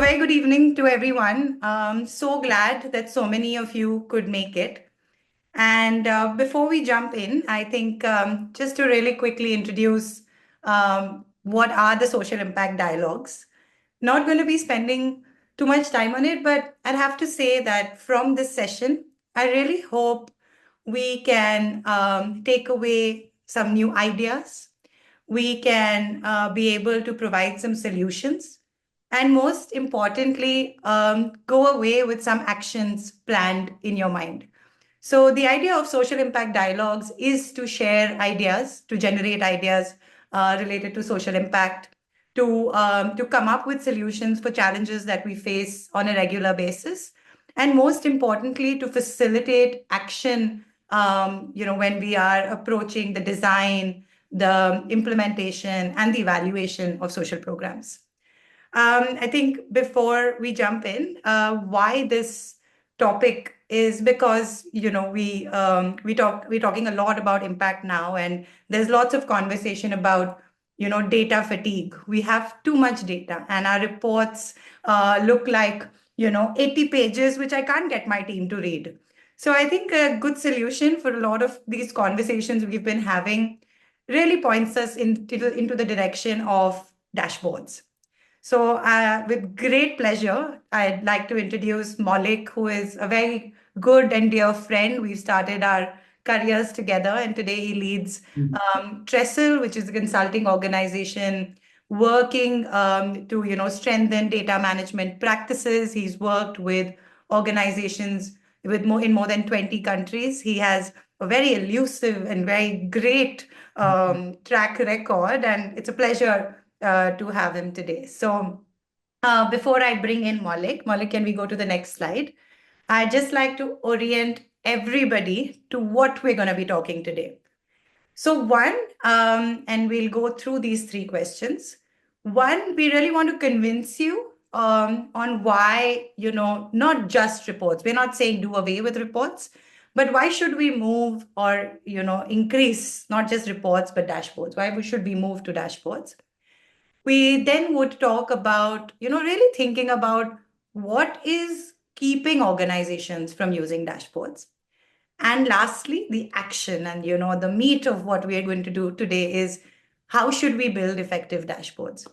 very good evening to everyone. So glad that so many of you could make it. And before we jump in, I think just to really quickly introduce what are the social impact dialogues. Not going to be spending too much time on it, but I'd have to say that from this session, I really hope we can take away some new ideas. We can be able to provide some solutions. And most importantly, go away with some actions planned in your mind. So, the idea of social impact dialogues is to share ideas, to generate ideas related to social impact, to come up with solutions for challenges that we face on a regular basis, and most importantly, to facilitate action. When we are approaching the design, the implementation, and the evaluation of social programs. I think before we jump in, why this topic is because we're talking a lot about impact now, and there's lots of conversation about data fatigue. We have too much data, and our reports look like 80 pages, which I can't get my team to read. So I think a good solution for a lot of these conversations we've been having really points us into the direction of dashboards. So, with great pleasure, I'd like to introduce Maulik, who is a very good and dear friend. We've started our careers together, and today he leads Trestle, which is a consulting organization working to strengthen data management practices. He's worked with organizations in more than 20 countries. He has a very elusive and very great track record, and it's a pleasure to have him today. So before I bring in Maulik, can we go to the next slide? I'd just like to orient everybody to what we're going to be talking today. So one, and we'll go through these three questions. One, we really want to convince you on why, not just reports. We're not saying do away with reports, but why should we move or, increase not just reports, but dashboards? Why should we move to dashboards? We then would talk about, really thinking about what is keeping organizations from using dashboards. And lastly, the action and, the meat of what we are going to do today is how should we build effective dashboards?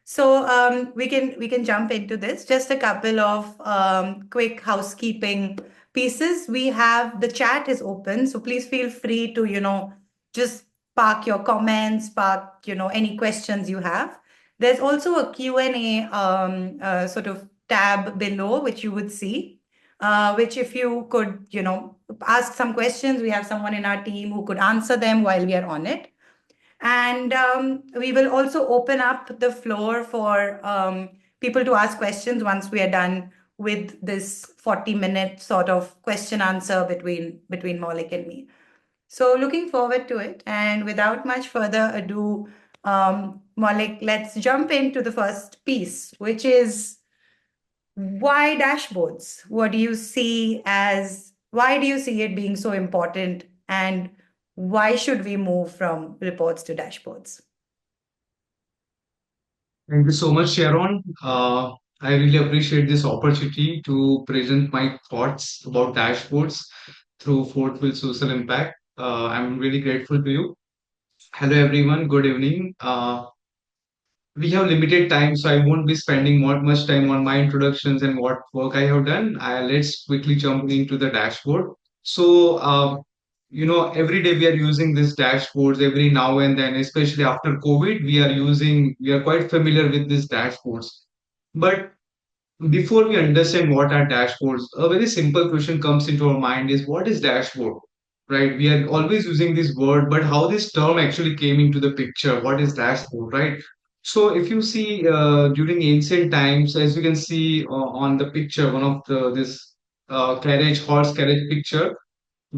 So we can jump into this. Just a couple of quick housekeeping pieces. We have the chat is open, so please feel free to just park your comments, park any questions you have. There's also a Q&A sort of tab below, which you would see, which if you could, ask some questions, we have someone in our team who could answer them while we are on it. And we will also open up the floor for people to ask questions once we are done with this 40-minute sort of question answer between Maulik and me. So looking forward to it. And without much further ado, Maulik, let's jump into the first piece, which is why dashboards? Why do you see it being so important, and why should we move from reports to dashboards? Thank you so much, Sharon. I really appreciate this opportunity to present my thoughts about dashboards through Fort Will Social Impact. I'm really grateful to you. Hello, everyone. Good evening. We have limited time, so I won't be spending much time on my introductions and what work I have done. Let's quickly jump into the dashboard. So, every day we are using these dashboards every now and then, especially after COVID, we are quite familiar with these dashboards. But before we understand what are dashboards, a very simple question comes into our mind is what is dashboard? Right? We are always using this word, but how this term actually came into the picture? What is dashboard, right? So if you see during ancient times, as you can see on the picture, one of this horse carriage picture,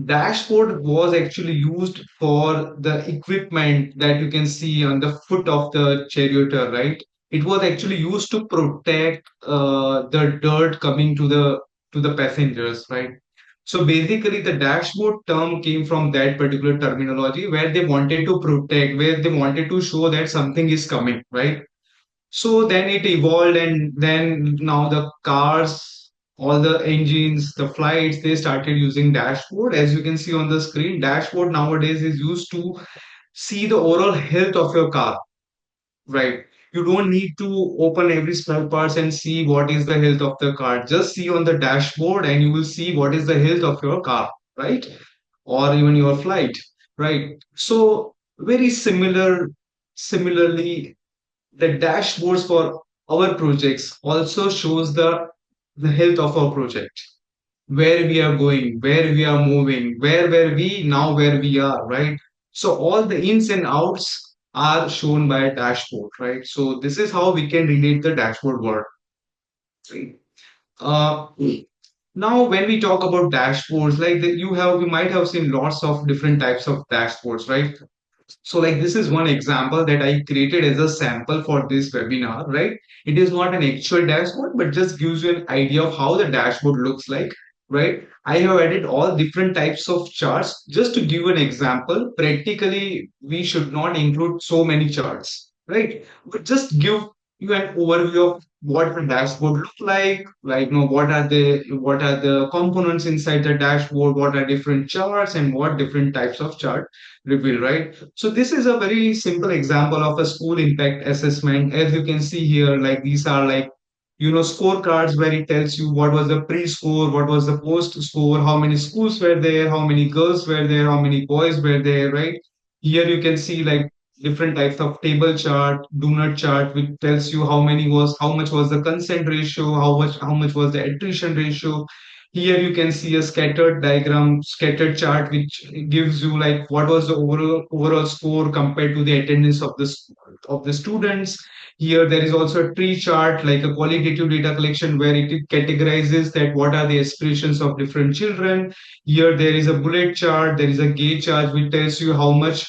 dashboard was actually used for the equipment that you can see on the foot of the charioteer, right? It was actually used to protect the dirt coming to the passengers, right? So basically, the dashboard term came from that particular terminology where they wanted to protect, where they wanted to show that something is coming, right? So then it evolved, and then now the cars, all the engines, the flights, they started using dashboard. As you can see on the screen, dashboard nowadays is used to see the overall health of your car, right? You don't need to open every spare parts and see what is the health of the car. Just see on the dashboard and you will see what is the health of your car, right? Or even your flight, right? So very similarly, the dashboards for our projects also shows the health of our project, where we are going, where we are moving, where were we, now where we are, right? So all the ins and outs are shown by a dashboard, right? So this is how we can relate the dashboard word, right? Uh, Now, when we talk about dashboards, like you might have seen lots of different types of dashboards, right? So, like, this is one example that I created as a sample for this webinar, right? It is not an actual dashboard, but just gives you an idea of how the dashboard looks like, right? I have added all different types of charts. Just to give an example, practically, we should not include so many charts, right? But just give you an overview of what the dashboard look like, what are the components inside the dashboard, what are different charts, and what different types of chart reveal, right? So this is a very simple example of a school impact assessment. As you can see here, like these are like, scorecards where it tells you what was the pre-score, what was the post-score, how many schools were there, how many girls were there, how many boys were there, right? Here you can see like different types of table chart, donut chart, which tells you how much was the consent ratio, how much was the attrition ratio. Here you can see a scattered diagram, scattered chart, which gives you like what was the overall score compared to the attendance of the students. Here there is also a tree chart, like a qualitative data collection where it categorizes that what are the aspirations of different children. Here there is a bullet chart, there is a gauge chart which tells you how much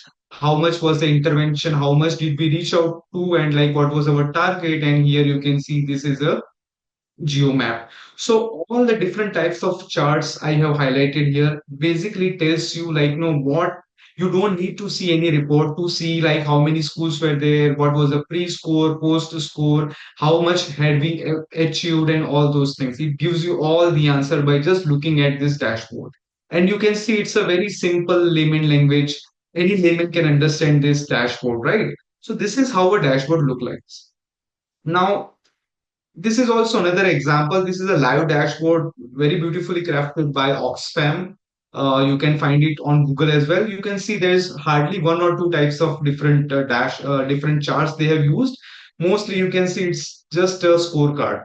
was the intervention, how much did we reach out to, and like what was our target. And here you can see this is a geomap. So all the different types of charts I have highlighted here basically tells you like what you don't need to see any report to see like how many schools were there, what was the pre-score, post-score, how much had we achieved, and all those things. It gives you all the answer by just looking at this dashboard. And you can see it's a very simple layman language. Any layman can understand this dashboard, right? So this is how a dashboard look like. Now, this is also another example. This is a live dashboard, very beautifully crafted by Oxfam. You can find it on Google as well. You can see there's hardly one or two types of different charts they have used. Mostly, you can see it's just a scorecard,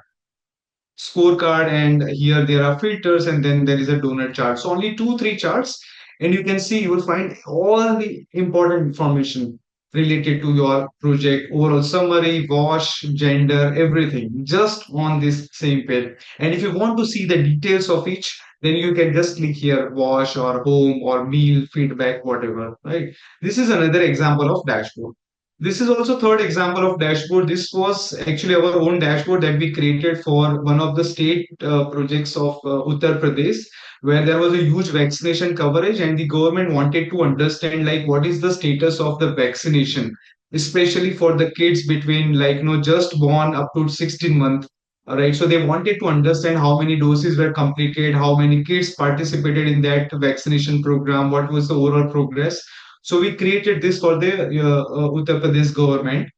and here there are filters, and then there is a donut chart. So only two three charts, and you can see you will find all the important information related to your project, overall summary, wash, gender, everything just on this same page. And if you want to see the details of each, then you can just click here, wash or home or meal feedback, whatever, right? This is another example of dashboard. This is also third example of dashboard. This was actually our own dashboard that we created for one of the state projects of Uttar Pradesh, where there was a huge vaccination coverage, and the government wanted to understand like what is the status of the vaccination, especially for the kids between like just born up to 16 months. All right, so they wanted to understand how many doses were completed, how many kids participated in that vaccination program, what was the overall progress. So we created this for the Uttar Pradesh government.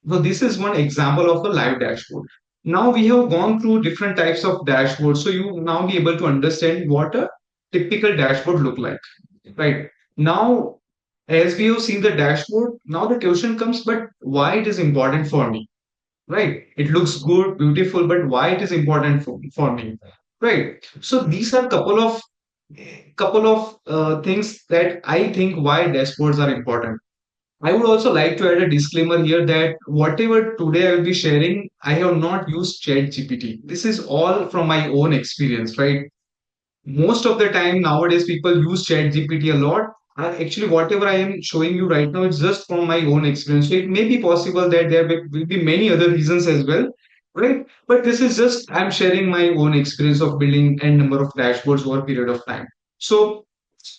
So this is one example of a live dashboard. Now we have gone through different types of dashboards. So you now be able to understand what a typical dashboard look like. Right. Now, as we have seen the dashboard, now the question comes, but why it is important for me? Right. It looks good, beautiful, but why it is important for me? Right. So these are couple of things that I think why dashboards are important. I would also like to add a disclaimer here that whatever today I will be sharing, I have not used ChatGPT. This is all from my own experience, right? Most of the time nowadays people use ChatGPT a lot. Actually, whatever I am showing you right now is just from my own experience. So it may be possible that there will be many other reasons as well, right? But this is just I'm sharing my own experience of building n number of dashboards over a period of time. So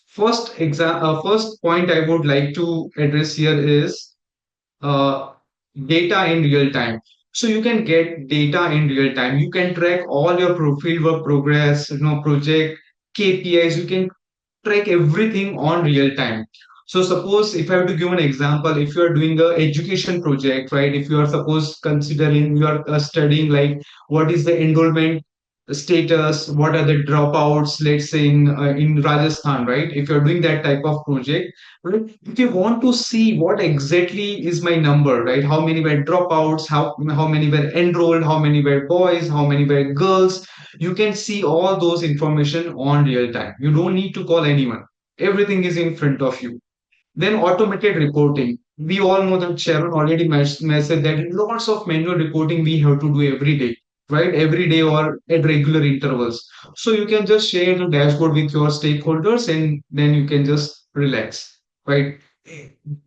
first point I would like to address here is uh, data in real time. So you can get data in real time. You can track all your field work progress, project KPIs. You can track everything on real time. So suppose if I have to give an example, if you are doing a education project, right? If you are suppose considering you are studying like what is the enrollment status, what are the dropouts, let's say in Rajasthan, right? If you're doing that type of project, right? If you want to see what exactly is my number, right? How many were dropouts, how many were enrolled, how many were boys, how many were girls, you can see all those information on real time. You don't need to call anyone. Everything is in front of you. Then automated reporting. We all know that Sharon already messaged that lots of manual reporting we have to do every day, right? Every day or at regular intervals. So you can just share the dashboard with your stakeholders and then you can just relax, right?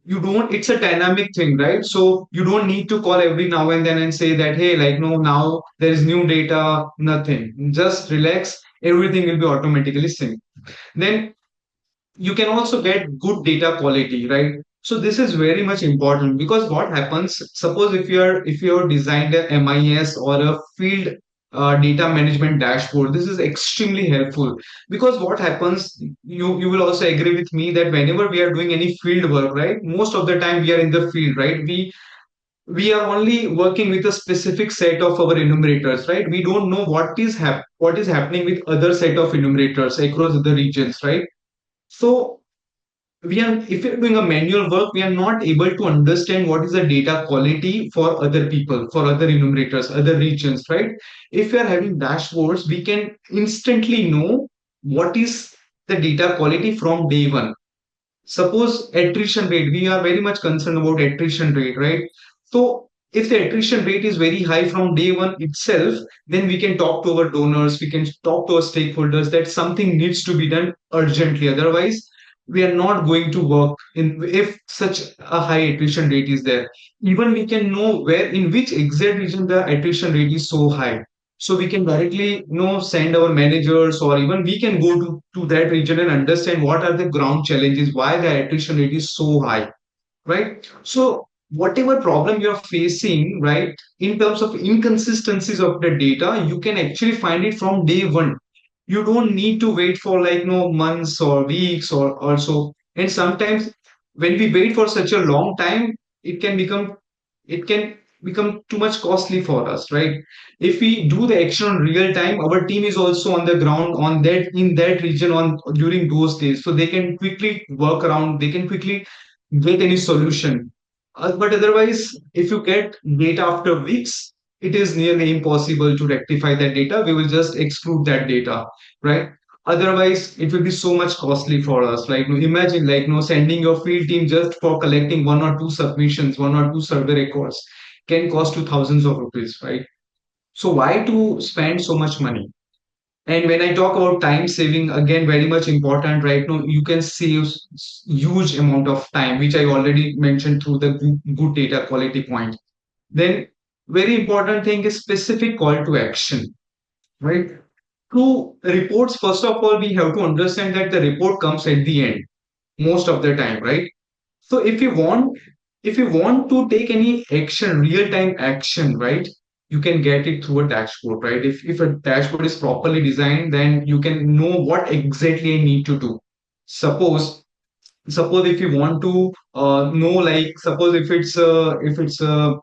You don't, it's a dynamic thing, right? So you don't need to call every now and then and say that, hey, like, no, now there is new data, nothing. Just relax. Everything will be automatically synced. Then you can also get good data quality, right? So this is very much important because what happens, suppose if you're designed a MIS or a field data management dashboard, this is extremely helpful because what happens, you will also agree with me that whenever we are doing any field work, right, most of the time we are in the field, right, we are only working with a specific set of our enumerators, right? We don't know what is happening with other set of enumerators across the regions, right? So we are, if you're doing a manual work, we are not able to understand what is the data quality for other people, for other enumerators, other regions, right? If we are having dashboards, we can instantly know what is the data quality from day one. Suppose attrition rate, we are very much concerned about attrition rate, right? So if the attrition rate is very high from day one itself, then we can talk to our donors, we can talk to our stakeholders that something needs to be done urgently. Otherwise, we are not going to work in if such a high attrition rate is there. Even we can know where in which exact region the attrition rate is so high. So we can directly send our managers or even we can go to that region and understand what are the ground challenges, why the attrition rate is so high, right? So whatever problem you're facing, right, in terms of inconsistencies of the data, you can actually find it from day one. You don't need to wait for like no months or weeks or also. And sometimes when we wait for such a long time, it can become it can become too much costly for us, right? If we do the action on real time, our team is also on the ground on that in that region on during those days, so they can quickly work around, they can quickly get any solution. But otherwise, if you get data after weeks, it is nearly impossible to rectify that data. We will just exclude that data, right? Otherwise, it will be so much costly for us. Like, imagine, like, sending your field team just for collecting one or two submissions, one or two survey records can cost you thousands of rupees, right? So why to spend so much money? And when I talk about time saving, again, very much important right now, you can save huge amount of time, which I already mentioned through the good data quality point. Then very important thing is specific call to action, right? To reports, first of all, we have to understand that the report comes at the end most of the time, right? So if you want to take any action, real time action, right, you can get it through a dashboard, right? If a dashboard is properly designed, then you can know what exactly I need to do. Suppose suppose if you want to know, like, suppose if it's a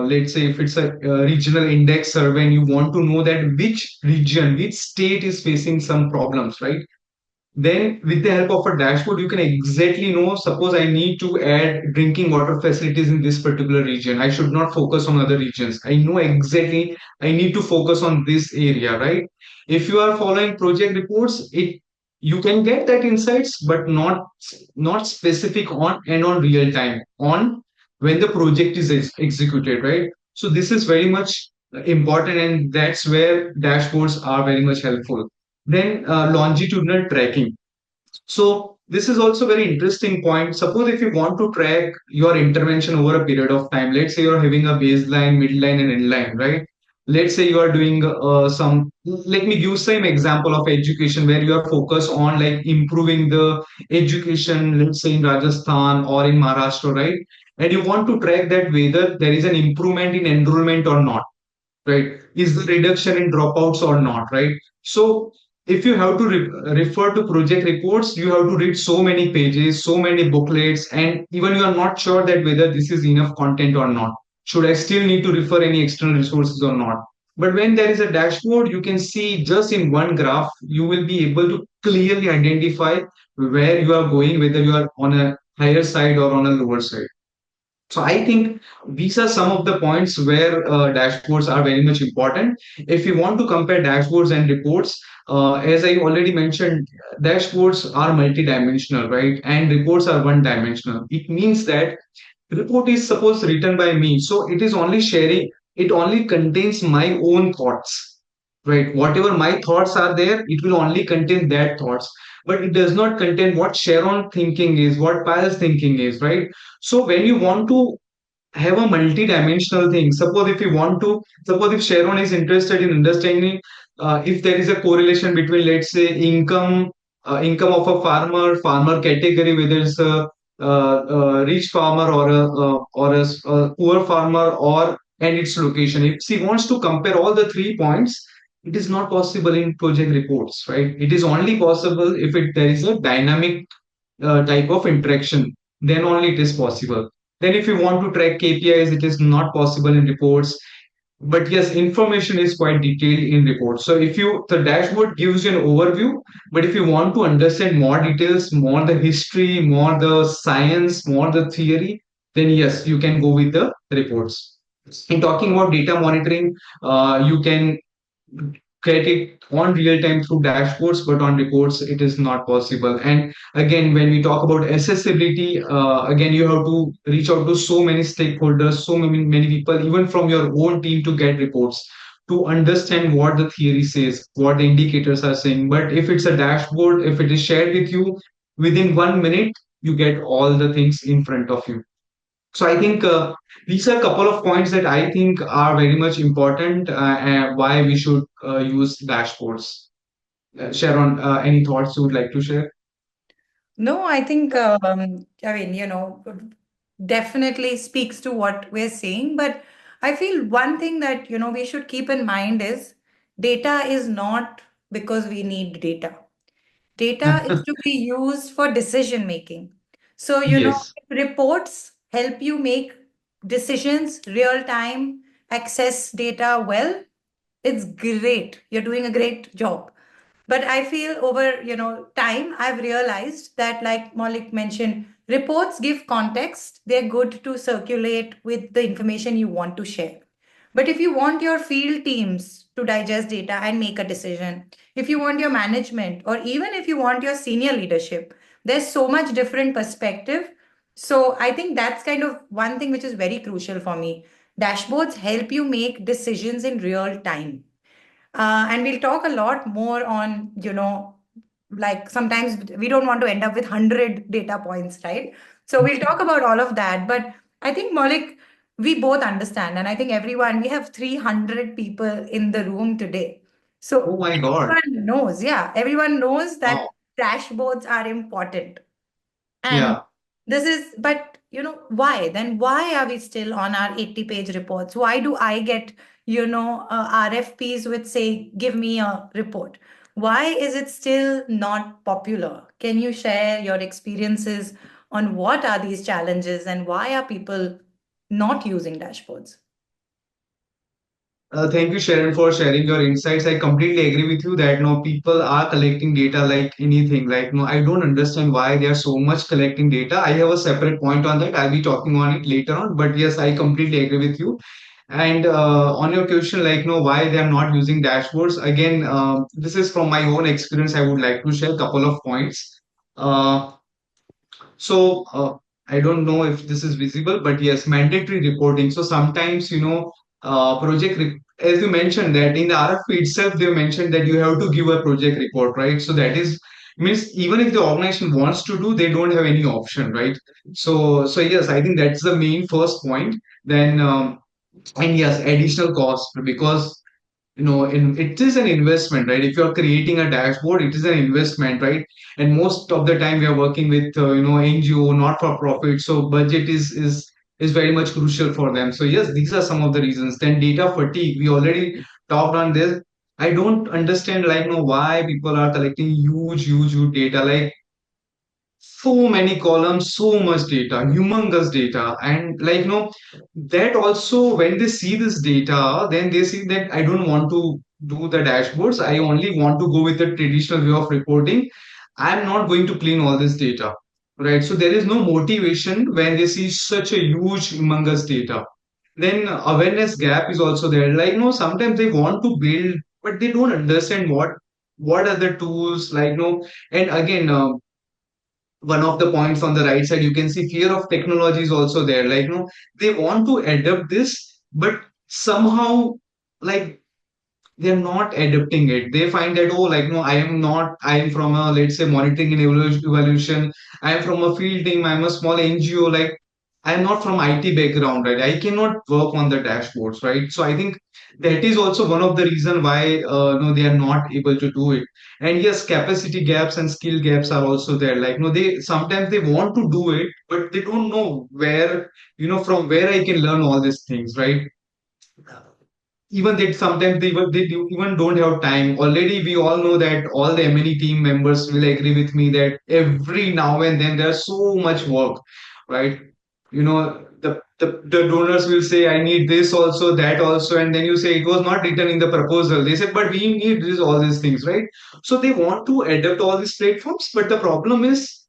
let's say if it's a regional index survey and you want to know that which region, which state is facing some problems, right? Then with the help of a dashboard, you can exactly know, suppose I need to add drinking water facilities in this particular region, I should not focus on other regions. I know exactly I need to focus on this area, right? If you are following project reports, it you can get that insights, but not specific on and on real time on when the project is executed, right? So this is very much important, and that's where dashboards are very much helpful. Then longitudinal tracking. So this is also very interesting point. Suppose if you want to track your intervention over a period of time, let's say you're having a baseline, midline, and endline, right? Let's say you are doing let me give some example of education where you are focused on like improving the education, let's say in Rajasthan or in Maharashtra, right? and you want to track that whether there is an improvement in enrollment or not, right? Is the reduction in dropouts or not, right? So if you have to refer to project reports, you have to read so many pages, so many booklets, and even you are not sure that whether this is enough content or not. Should I still need to refer any external resources or not? But when there is a dashboard, you can see just in one graph, you will be able to clearly identify where you are going, whether you are on a higher side or on a lower side. So I think these are some of the points where dashboards are very much important. If you want to compare dashboards and reports, as I already mentioned, dashboards are multidimensional, right? And reports are one dimensional. It means that report is suppose written by me, so it is only sharing, it only contains my own thoughts, right? Whatever my thoughts are there, it will only contain that thoughts, but it does not contain what Sharon thinking is, what Pile's thinking is, right? So when you want to have a multi-dimensional thing. Suppose if Sharon is interested in understanding if there is a correlation between, let's say, income of a farmer category, whether it's a rich farmer or a poor farmer, or and its location. If she wants to compare all the 3 points, it is not possible in project reports, right? It is only possible if there is a dynamic type of interaction, then only it is possible. Then if you want to track KPIs, it is not possible in reports. But yes, information is quite detailed in reports. So the dashboard gives you an overview, but if you want to understand more details, more the history, more the science, more the theory, then yes, you can go with the reports. In talking about data monitoring, you can get it on real time through dashboards, but on reports it is not possible. And again, when we talk about accessibility, again, you have to reach out to so many stakeholders, so many people, even from your own team, to get reports, to understand what the theory says, what the indicators are saying. But if it's a dashboard, if it is shared with you within 1 minute, you get all the things in front of you. So I think these are a couple of points that I think are very much important, and why we should use dashboards. Sharon, any thoughts you would like to share? No, I think, I mean, definitely speaks to what we're saying. But I feel one thing that, we should keep in mind is data is not because we need data. Data is to be used for decision making. So, Yes. if reports help you make decisions real time, access data well, it's great. You're doing a great job. But I feel over, time, I've realized that, like Maulik mentioned, reports give context. They're good to circulate with the information you want to share. But if you want your field teams to digest data and make a decision, if you want your management, or even if you want your senior leadership, there's so much different perspective. So I think that's kind of one thing which is very crucial for me. Dashboards help you make decisions in real time. And we'll talk a lot more on, like sometimes we don't want to end up with 100 data points, right? So we'll talk about all of that. But I think, Maulik, we both understand. And I think everyone, we have 300 people in the room today. Oh So my God. everyone knows, yeah, everyone knows that Wow. dashboards are important. And Yeah. this is, but why? Then why are we still on our 80-page reports? Why do I get, RFPs with say, give me a report? Why is it still not popular? Can you share your experiences on what are these challenges and why are people not using dashboards? Thank you, Sharon, for sharing your insights. I completely agree with you that no, people are collecting data like anything. Like no, I don't understand why they are so much collecting data. I have a separate point on that. I'll be talking on it later on. But yes, I completely agree with you. And on your question, like no, why they are not using dashboards? Again, this is from my own experience. I would like to share a couple of points. Uh, so I don't know if this is visible, but yes, mandatory reporting. So sometimes, as you mentioned that in the RFP itself, they mentioned that you have to give a project report, right? So that is means even if the organization wants to do, they don't have any option, right? So yes, I think that's the main first point. Then and yes, additional cost, because it is an investment, right? If you're creating a dashboard, it is an investment, right? And most of the time we are working with NGO, not for profit, so budget is is very much crucial for them. So yes, these are some of the reasons. Then data fatigue, we already talked on this. I don't understand like why people are collecting huge data, like so many columns, so much data, humongous data. And like that also when they see this data, then they see that I don't want to do the dashboards. I only want to go with the traditional way of reporting. I'm not going to clean all this data. Right. So there is no motivation when they see such a huge, humongous data. Then awareness gap is also there. Like sometimes they want to build, but they don't understand what are the tools, like and again one of the points on the right side, you can see fear of technology is also there. Like they want to adapt this, but somehow, like, they're not adapting it. They find that, oh, like, no, I am not, I am from a, let's say, monitoring and evaluation. I am from a field team. I'm a small NGO. Like, I'm not from IT background, right? I cannot work on the dashboards, right? So I think that is also one of the reason why, no, they are not able to do it. And yes, capacity gaps and skill gaps are also there. Like, no, they sometimes they want to do it, but they don't know where, from where I can learn all these things, right? Even that sometimes even don't have time. Already, we all know that all the M&E team members will agree with me that every now and then there's so much work, right? The donors will say, I need this also, that also, and then you say it was not written in the proposal. They said, but we need this, all these things, right? So they want to adapt all these platforms, but the problem is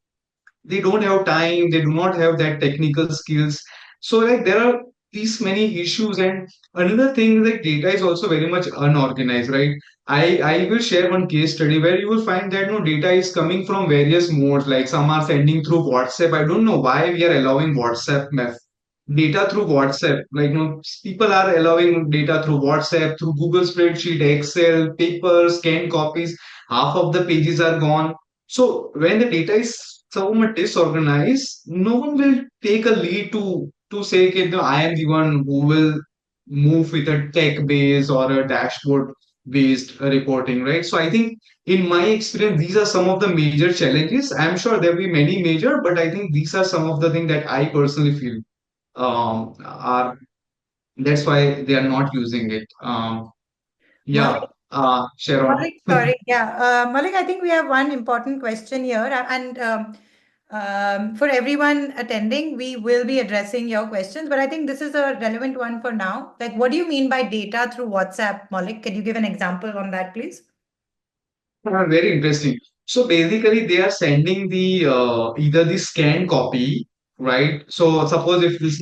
they don't have time, they do not have that technical skills. So like there are these many issues. And another thing, like data is also very much unorganized, right? I will share one case study where you will find that data is coming from various modes. Like some are sending through WhatsApp. I don't know why we are allowing data through WhatsApp. Like people are allowing data through WhatsApp, through Google spreadsheet, Excel, paper, scanned copies. Half of the pages are gone. So when the data is so much disorganized, no one will take a lead to say, okay, no, I am the one who will move with a tech based or a dashboard based reporting, right? So I think in my experience, these are some of the major challenges. I'm sure there'll be many major, but I think these are some of the things that I personally feel are that's why they are not using it. Yeah, Sharon. Maulik, sorry. Yeah. Maulik, I think we have one important question here. And for everyone attending, we will be addressing your questions. But I think this is a relevant one for now. Like, what do you mean by data through WhatsApp, Maulik? Can you give an example on that, please? Very interesting. So basically, they are sending the either the scanned copy, right? So suppose if this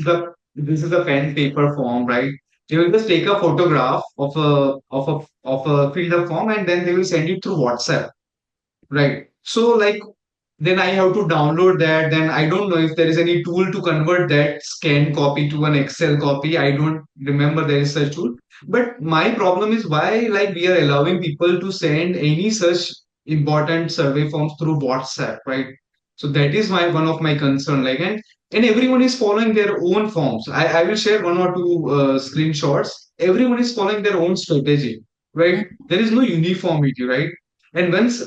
is a pen paper form, right? They will just take a photograph of a filled up form, and then they will send it through WhatsApp, right? So like then I have to download that. Then I don't know if there is any tool to convert that scanned copy to an Excel copy. I don't remember there is such tool. But my problem is why like we are allowing people to send any such important survey forms through WhatsApp, right? So that is my one of my concern. Like and everyone is following their own forms. I will share one or two screenshots. Everyone is following their own strategy, right? There is no uniformity, right? And once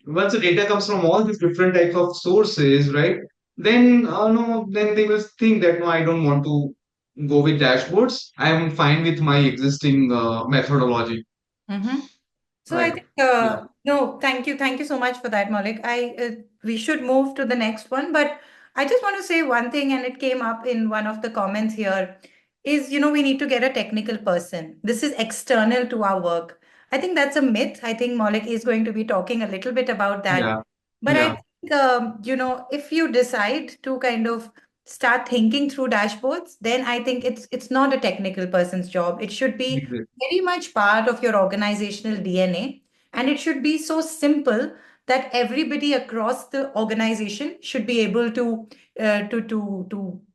the data comes from all these different types of sources, right? Then no, then they will think that no, I don't want to go with dashboards. I am fine with my existing methodology, Mm-hmm. So I right? think Yeah, no, thank you so much for that, Maulik. I We should move to the next one, but I just want to say one thing, and it came up in one of the comments here. Is we need to get a technical person. This is external to our work. I think that's a myth. I think Maulik is going to be talking a little bit about that. yeah, But I yeah, think if you decide to kind of start thinking through dashboards, then I think it's not a technical person's job. It should be exactly. very much part of your organizational DNA. And it should be so simple that everybody across the organization should be able to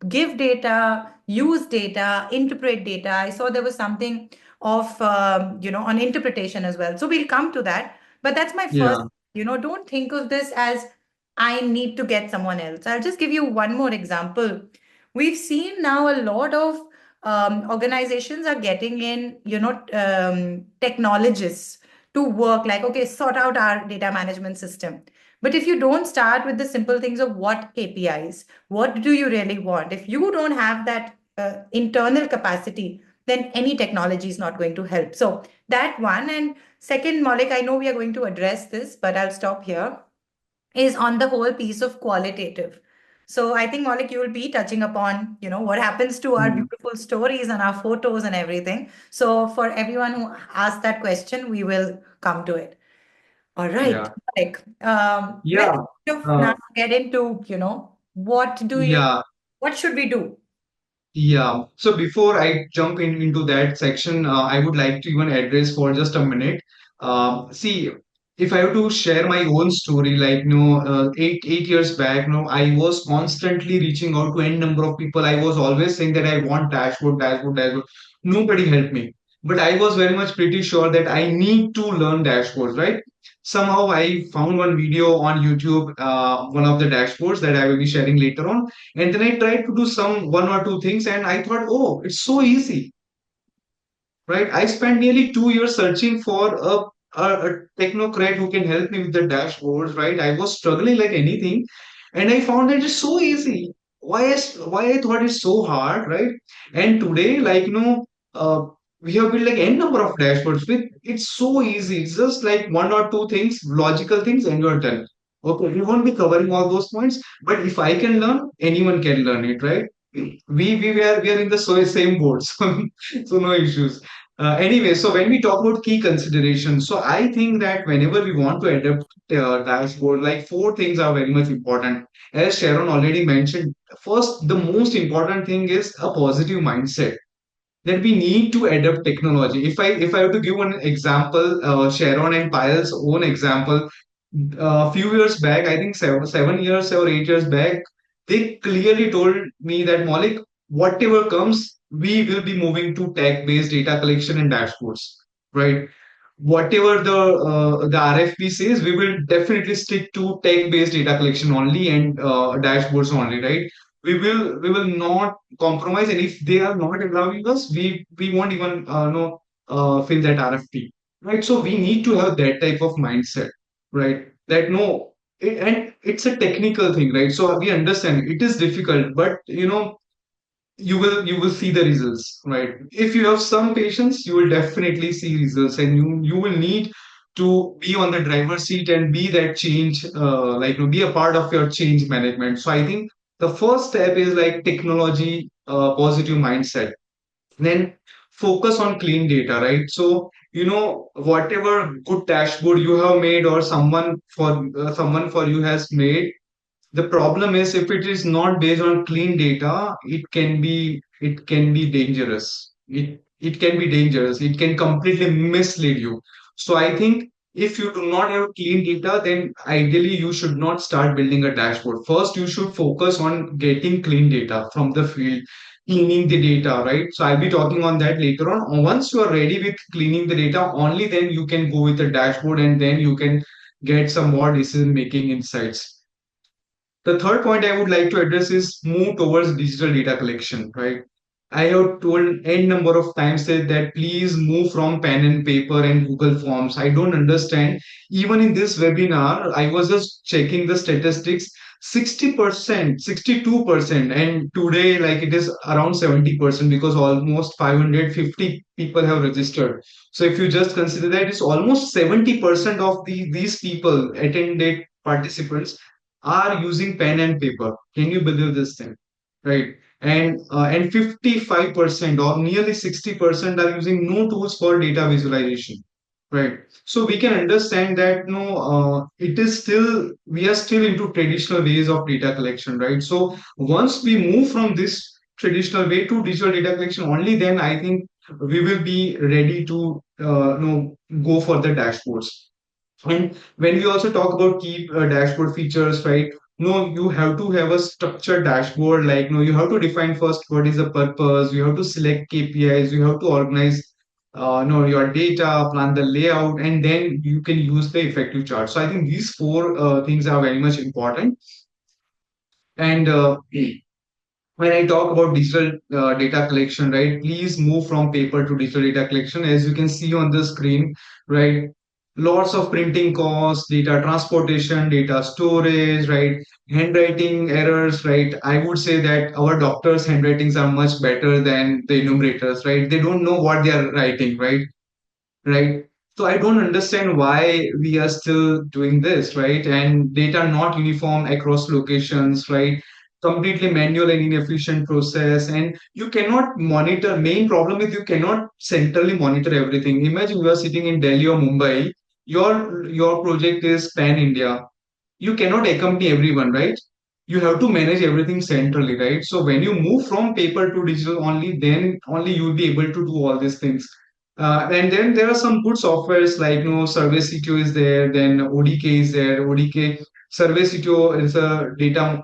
give data, use data, interpret data. I saw there was something of on interpretation as well. So we'll come to that. But that's my first. Yeah, Don't think of this as I need to get someone else. I'll just give you one more example. We've seen now a lot of organizations are getting in, technologists to work like, okay, sort out our data management system. But if you don't start with the simple things of what KPIs, what do you really want? If you don't have that internal capacity, then any technology is not going to help. So that one. And second, Maulik, I know we are going to address this, but I'll stop here, is on the whole piece of qualitative. So I think, Maulik, you will be touching upon, what happens to our Mm. beautiful stories and our photos and everything. So for everyone who asked that question, we will come to it. All right, Yeah. Maulik. Let's Yeah. sort of now Uh, get into, yeah. what should we do? Yeah. So before I jump into that section, I would like to even address for just a minute. See, if I have to share my own story, like eight years back, I was constantly reaching out to n number of people. I was always saying that I want dashboard, dashboard, dashboard. Nobody helped me, but I was very much pretty sure that I need to learn dashboards, right? Somehow I found one video on YouTube, one of the dashboards that I will be sharing later on, and then I tried to do some one or two things, and I thought, oh, it's so easy, right? I spent nearly 2 years searching for a technocrat who can help me with the dashboards, right? I was struggling like anything, and I found that it's so easy. Why I thought it's so hard, right? And today, we have built like n number of dashboards with it's so easy. It's just like one or two things, logical things, and you're done. Okay, we won't be covering all those points, but if I can learn, anyone can learn it, right? We are in the same boat, so no issues. Anyway, so when we talk about key considerations, so I think that whenever we want to adapt dashboard, like four things are very much important. As Sharon already mentioned, first, the most important thing is a positive mindset that we need to adapt technology. If I have to give one example, Sharon and Payal's own example, a few years back, I think 7 years or 8 years back, they clearly told me that Maulik, whatever comes, we will be moving to tag-based data collection and dashboards, right? Whatever the RFP says, we will definitely stick to tag-based data collection only and dashboards only, right? We will not compromise, and if they are not allowing us, we won't even fill that RFP, right? So we need to have that type of mindset, right? That no, and it's a technical thing, right? So we understand it is difficult, but you will see the results, right? If you have some patience, you will definitely see results, and you will need to be on the driver's seat and be that change, be a part of your change management. So I think the first step is like technology positive mindset, then focus on clean data, right? So whatever good dashboard you have made or someone for you has made, the problem is if it is not based on clean data, it can be dangerous. It can be dangerous. It can completely mislead you. So I think if you do not have clean data, then ideally you should not start building a dashboard. First, you should focus on getting clean data from the field, cleaning the data, right? So I'll be talking on that later on. Once you are ready with cleaning the data, only then you can go with the dashboard, and then you can get some more decision making insights. The third point I would like to address is move towards digital data collection, right? I have told n number of times that please move from pen and paper and Google Forms. I don't understand. Even in this webinar, I was just checking the statistics. 60%, 62%, and today like it is around 70% because almost 550 people have registered. So if you just consider that, it's almost 70% of these people attended participants are using pen and paper. Can you believe this thing? Right. And 55% or nearly 60% are using no tools for data visualization. Right. So we can understand that no, it is still we are still into traditional ways of data collection, right? So once we move from this traditional way to digital data collection, only then I think we will be ready to go for the dashboards. And when we also talk about key dashboard features, right? No, you have to have a structured dashboard. Like, no, you have to define first what is the purpose. You have to select KPIs. You have to organize, no, your data, plan the layout, and then you can use the effective chart. So I think these four things are very much important. And when I talk about digital data collection, right? Please move from paper to digital data collection. As you can see on the screen, right? lots of printing costs, data transportation, data storage, right? Handwriting errors, right? I would say that our doctors' handwritings are much better than the enumerators, right? They don't know what they are writing, right? Right? So I don't understand why we are still doing this, right? And data not uniform across locations, right? Completely manual and inefficient process, and you cannot monitor. Main problem is you cannot centrally monitor everything. Imagine you are sitting in Delhi or Mumbai. Your project is pan India. You cannot accompany everyone, right? You have to manage everything centrally, right? So when you move from paper to digital only, then only you'll be able to do all these things. And then there are some good softwares like Service CTO is there, then ODK is there. ODK Service CTO is a data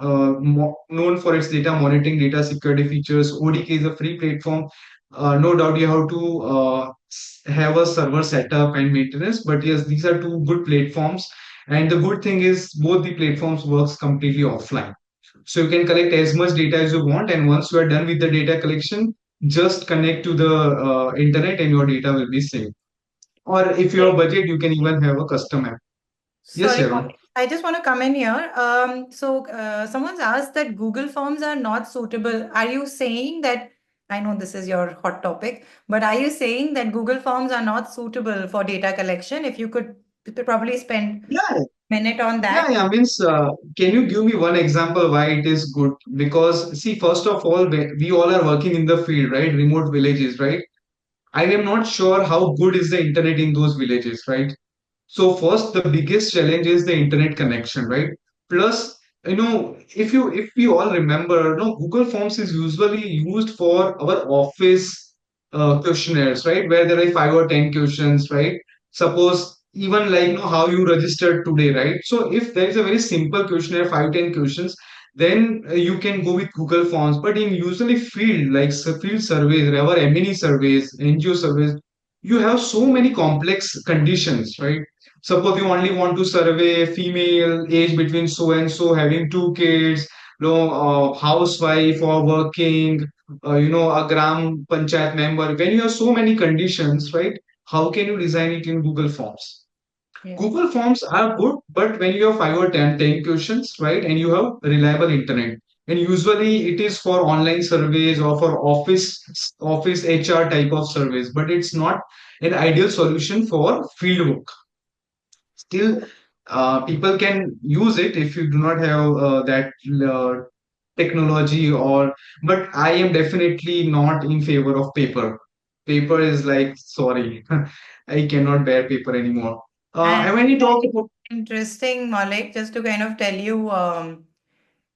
known for its data monitoring, data security features. ODK is a free platform. No doubt you have to have a server setup and maintenance, but yes, these are two good platforms, and the good thing is both the platforms works completely offline. So you can collect as much data as you want, and once you are done with the data collection, just connect to the internet and your data will be saved. Or if you have budget, you can even have a custom app. Yes, Sorry, Sharon. Maulik, I just want to come in here. Someone's asked that Google Forms are not suitable. Are you saying that? I know this is your hot topic, but are you saying that Google Forms are not suitable for data collection? If you could probably spend Yeah, a minute on yeah, that. yeah. Means, can you give me one example why it is good? Because see, first of all, we all are working in the field, right? Remote villages, right? I am not sure how good is the internet in those villages, right? So first, the biggest challenge is the internet connection, right? Plus, if we all remember, Google Forms is usually used for our office questionnaires, right? Where there are 5 or 10 questions, right? Suppose even like how you registered today, right? So if there is a very simple questionnaire, 5 10 questions, then you can go with Google Forms. But in usually field like field surveys, our M&E surveys, NGO surveys, you have so many complex conditions, right? Suppose you only want to survey female, age between so and so, having 2 kids, housewife or working, a gram panchayat member. When you have so many conditions, right? How can you design it in Google Forms? Yeah. Google Forms are good, but when you have 5 or 10 questions, right, and you have reliable internet, and usually it is for online surveys or for office HR type of surveys, but it's not an ideal solution for field work. Still, people can use it if you do not have that technology, or but I am definitely not in favor of paper. Paper is like, sorry, I cannot bear paper anymore. And And when you talk very about, interesting, Maulik, just to kind of tell you,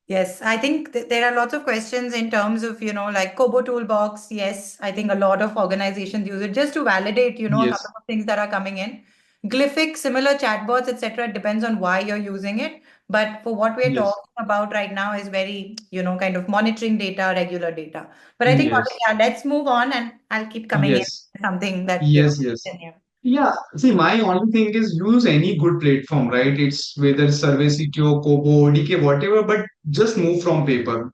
yes, I think there are lots of questions in terms of, like Kobo Toolbox. Yes, I think a lot of organizations use it just to validate, a couple yes, of things that are coming in. Glyphic, similar chatbots, etc. It depends on why you're using it. But for what we're yes, talking about right now is very, kind of monitoring data, regular data. But I think, Maulik, yes, yeah, let's move on and I'll keep coming in yes, with something that, yes, yes. continue. Yeah, see, my only thing is use any good platform, right? It's whether Survey CTO, Kobo, DK, whatever, but just move from paper.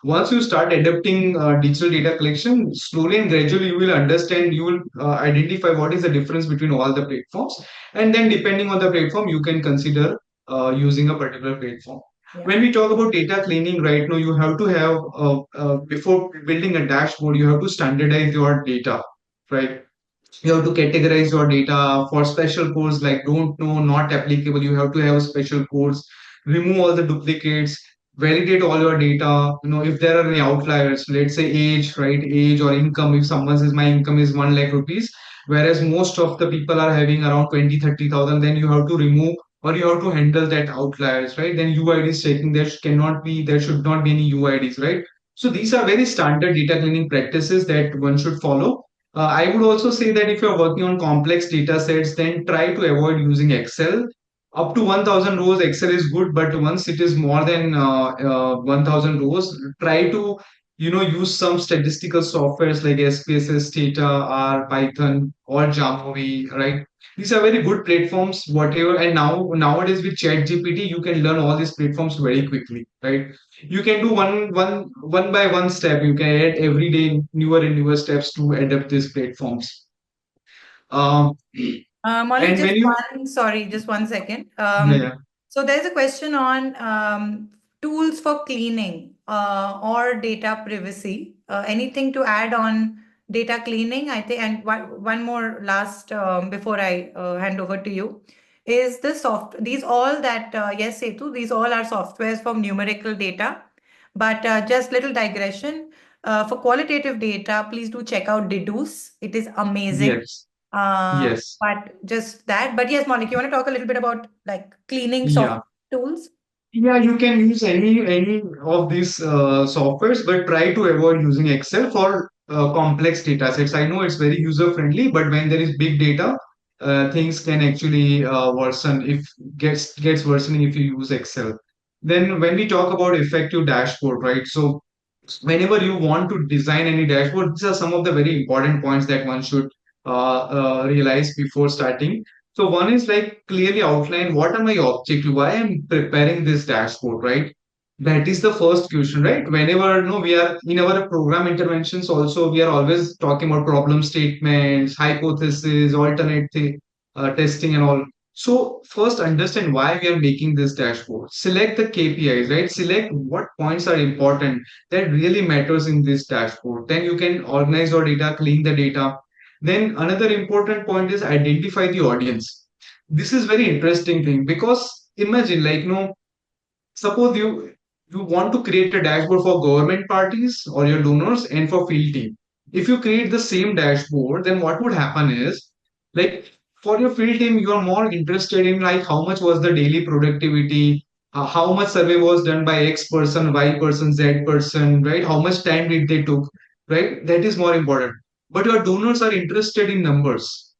Once you start adapting digital data collection, slowly and gradually you will understand, you will identify what is the difference between all the platforms, and then depending on the platform, you can consider using a particular platform. Yeah. When we talk about data cleaning, right now, you have to have before building a dashboard, you have to standardize your data, right? You have to categorize your data for special codes like don't know, not applicable. You have to have special codes, remove all the duplicates, validate all your data. If there are any outliers, let's say age, right? Age or income. If someone says my income is 1 lakh rupees, whereas most of the people are having around 20, 30,000, then you have to remove or you have to handle that outliers, right? Then UIDs checking, there should not be any UIDs, right? So these are very standard data cleaning practices that one should follow. I would also say that if you're working on complex data sets, then try to avoid using Excel. Up to 1000 rows, Excel is good, but once it is more than 1000 rows, try to use some statistical softwares like SPSS, Data, R, Python, or Jamovi, right? These are very good platforms, whatever. And nowadays with ChatGPT, you can learn all these platforms very quickly, right? You can do one by one step. You can add every day newer and newer steps to adapt these platforms. um, Maulik, And when you, just one second. yeah, yeah, So there's a question on tools for cleaning or data privacy. Anything to add on data cleaning? I think, and one more last before I hand over to you is the these all that, yes, Setu, these all are softwares for numerical data. But just little digression. For qualitative data, please do check out Deduce. It is amazing. yes, yes. But just that. But yes, Maulik, you want to talk a little bit about like cleaning software Yeah. tools? Yeah, you can use any of these softwares, but try to avoid using Excel for complex data sets. I know it's very user friendly, but when there is big data, things can actually worsen if gets worsening if you use Excel. Then when we talk about effective dashboard, right? So whenever you want to design any dashboard, these are some of the very important points that one should realize before starting. So one is like clearly outline what are my objective, why I'm preparing this dashboard, right? That is the first question, right? Whenever no, we are in our program interventions, also we are always talking about problem statements, hypothesis, testing, and all. So first understand why we are making this dashboard. Select the KPIs, right? Select what points are important that really matters in this dashboard. Then you can organize your data, clean the data. Then another important point is identify the audience. This is very interesting thing because imagine like suppose you want to create a dashboard for government parties or your donors and for field team. If you create the same dashboard, then what would happen is like for your field team, you are more interested in like how much was the daily productivity, how much survey was done by X person, Y person, Z person, right? How much time did they took, right? That is more important. But your donors are interested in numbers.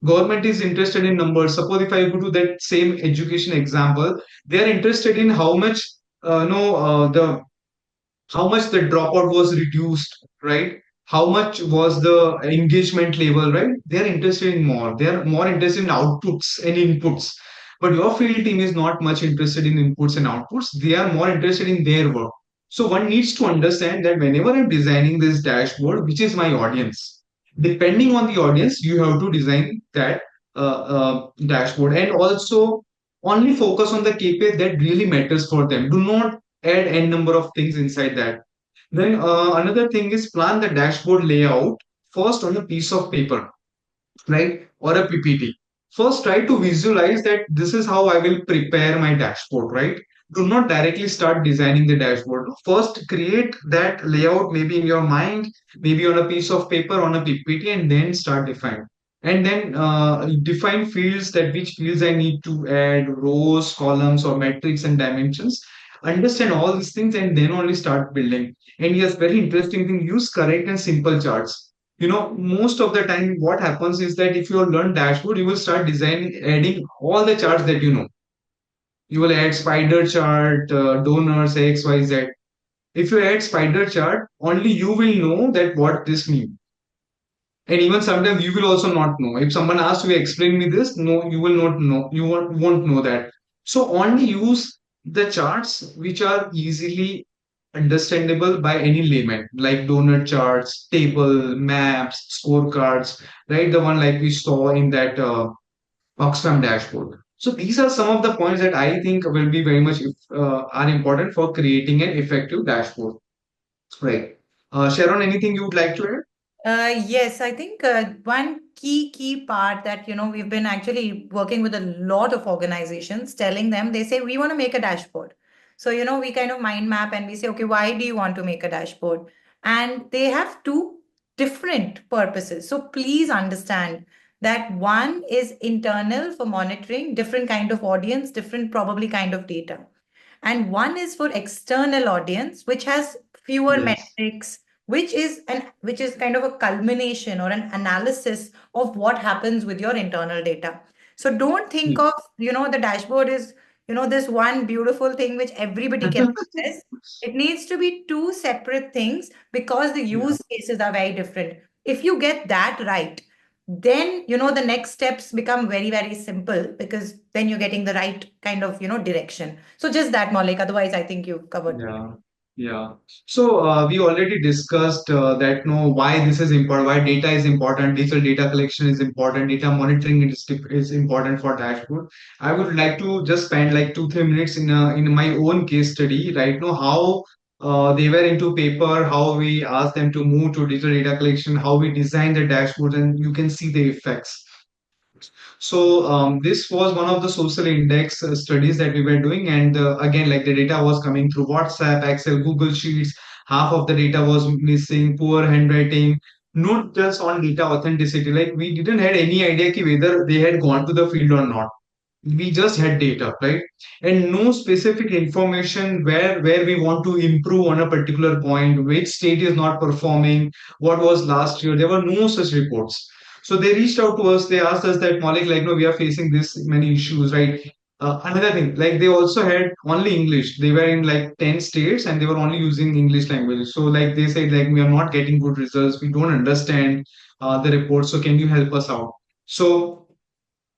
Government is interested in numbers. Suppose if I go to that same education example, they are interested in how much no the how much the dropout was reduced, right? How much was the engagement level, right? They are interested in more. They are more interested in outputs and inputs. But your field team is not much interested in inputs and outputs. They are more interested in their work. So one needs to understand that whenever I'm designing this dashboard, which is my audience, depending on the audience, you have to design that dashboard and also only focus on the KPI that really matters for them. Do not add n number of things inside that. Then another thing is plan the dashboard layout first on a piece of paper, right? Or a PPT. First, try to visualize that this is how I will prepare my dashboard, right? Do not directly start designing the dashboard. First, create that layout maybe in your mind, maybe on a piece of paper, on a PPT, and then start define. And then define fields that which fields I need to add, rows, columns, or metrics and dimensions. Understand all these things and then only start building. And yes, very interesting thing, use correct and simple charts. Most of the time what happens is that if you learn dashboard, you will start designing adding all the charts that you will add spider chart, donors, XYZ. If you add spider chart, only you will know that what this means. And even sometimes you will also not know. If someone asks you explain me this, no, you will not know. You won't know that. So only use the charts which are easily understandable by any layman, like donut charts, table, maps, scorecards, right? The one like we saw in that Oxfam dashboard. So these are some of the points that I think will be very much are important for creating an effective dashboard. Right. Sharon, anything you would like to add? Yes, I think one key part that we've been actually working with a lot of organizations, telling them they say we want to make a dashboard. So we kind of mind map and we say, okay, why do you want to make a dashboard? And they have two different purposes. So please understand that one is internal for monitoring different kind of audience, different probably kind of data, and one is for external audience which has fewer Yes. metrics, which is kind of a culmination or an analysis of what happens with your internal data. So don't think of the dashboard is this one beautiful thing which everybody can access. It needs to be two separate things because the Yeah. use cases are very different. If you get that right, then the next steps become very very simple because then you're getting the right kind of direction. So just that, Maulik. Otherwise, I think you've covered. Yeah. Yeah. So we already discussed that no why this is important, why data is important, digital data collection is important, data monitoring is important for dashboard. I would like to just spend like 2 3 minutes in my own case study right now how they were into paper, how we asked them to move to digital data collection, how we design the dashboard, and you can see the effects. So this was one of the social index studies that we were doing, and again, like the data was coming through WhatsApp, Excel, Google Sheets. Half of the data was missing, poor handwriting. Not just on data authenticity, like we didn't had any idea ki whether they had gone to the field or not. We just had data, right? And no specific information where we want to improve on a particular point, which state is not performing, what was last year. There were no such reports. So they reached out to us. They asked us that Maulik, like, no, we are facing this many issues, right? Another thing, like they also had only English. They were in like 10 states and they were only using English language. So like they said, like we are not getting good results. We don't understand the report. So can you help us out? So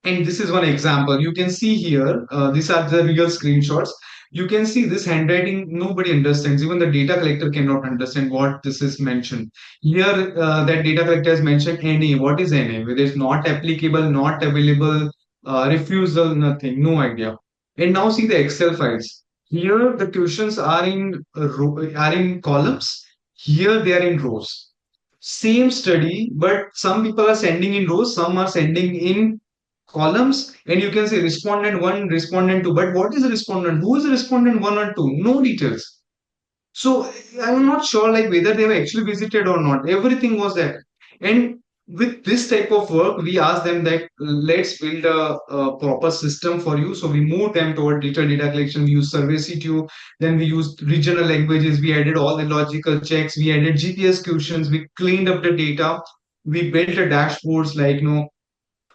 and this is one example. You can see here, these are the real screenshots. You can see this handwriting, nobody understands. Even the data collector cannot understand what this is mentioned. Here, that data collector has mentioned NA. What is NA? Whether it's not applicable, not available, refusal, nothing, no idea. And now see the Excel files. Here, the questions are are in columns. Here, they are in rows. Same study, but some people are sending in rows, some are sending in columns, and you can say respondent 1, respondent 2. But what is a respondent? Who is a respondent 1 or 2? No details. So I'm not sure like whether they were actually visited or not. Everything was there. And with this type of work, we asked them that let's build a proper system for you. So we moved them toward digital data collection. We used survey CTO, then we used regional languages. We added all the logical checks. We added GPS questions. We cleaned up the data. We built a dashboards like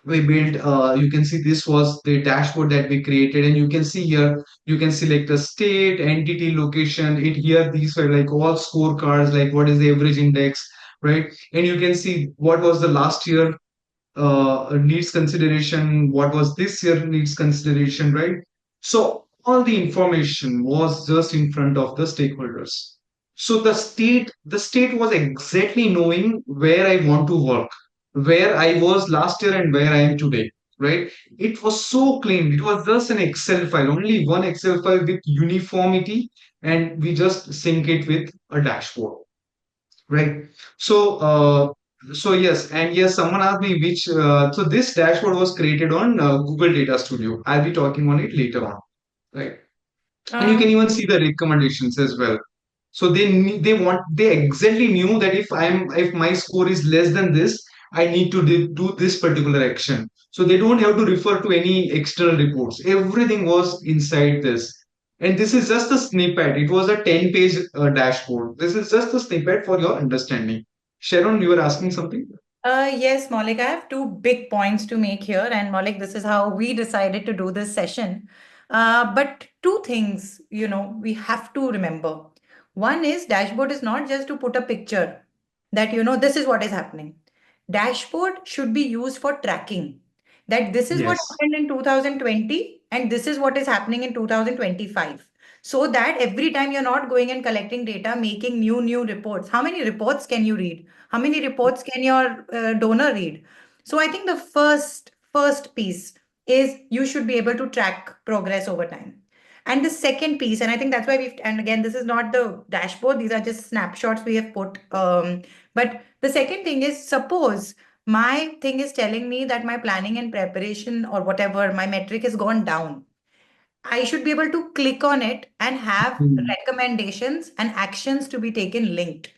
we built you can see this was the dashboard that we created, and you can see here you can select the state, entity, location. It here these were like all scorecards, like what is the average index, right? And you can see what was the last year needs consideration, what was this year needs consideration, right? So all the information was just in front of the stakeholders. So the state was exactly knowing where I want to work, where I was last year and where I am today, right? It was so clean. It was just an Excel file, only one Excel file with uniformity, and we just sync it with a dashboard. Right. So, so yes, and yes, someone asked me which. So this dashboard was created on Google Data Studio. I'll be talking on it later on. Right. And you Um, can even see the recommendations as well. So they exactly knew that if my score is less than this, I need to do this particular action. So they don't have to refer to any external reports. Everything was inside this. And this is just a snippet. It was a 10-page dashboard. This is just a snippet for your understanding. Sharon, you were asking something? yes, Maulik, I have two big points to make here. And Maulik, this is how we decided to do this session. But two things, we have to remember. One is dashboard is not just to put a picture that, this is what is happening. Dashboard should be used for tracking that this is what Yes. happened in 2020 and this is what is happening in 2025. So that every time you're not going and collecting data, making new reports. How many reports can you read? How many reports can your donor read? So I think the first piece is you should be able to track progress over time. And the second piece, and I think that's why and again, this is not the dashboard, these are just snapshots we have put. But the second thing is, suppose my thing is telling me that my planning and preparation or whatever, my metric has gone down. I should be able to click on it and have Hmm. recommendations and actions to be taken linked.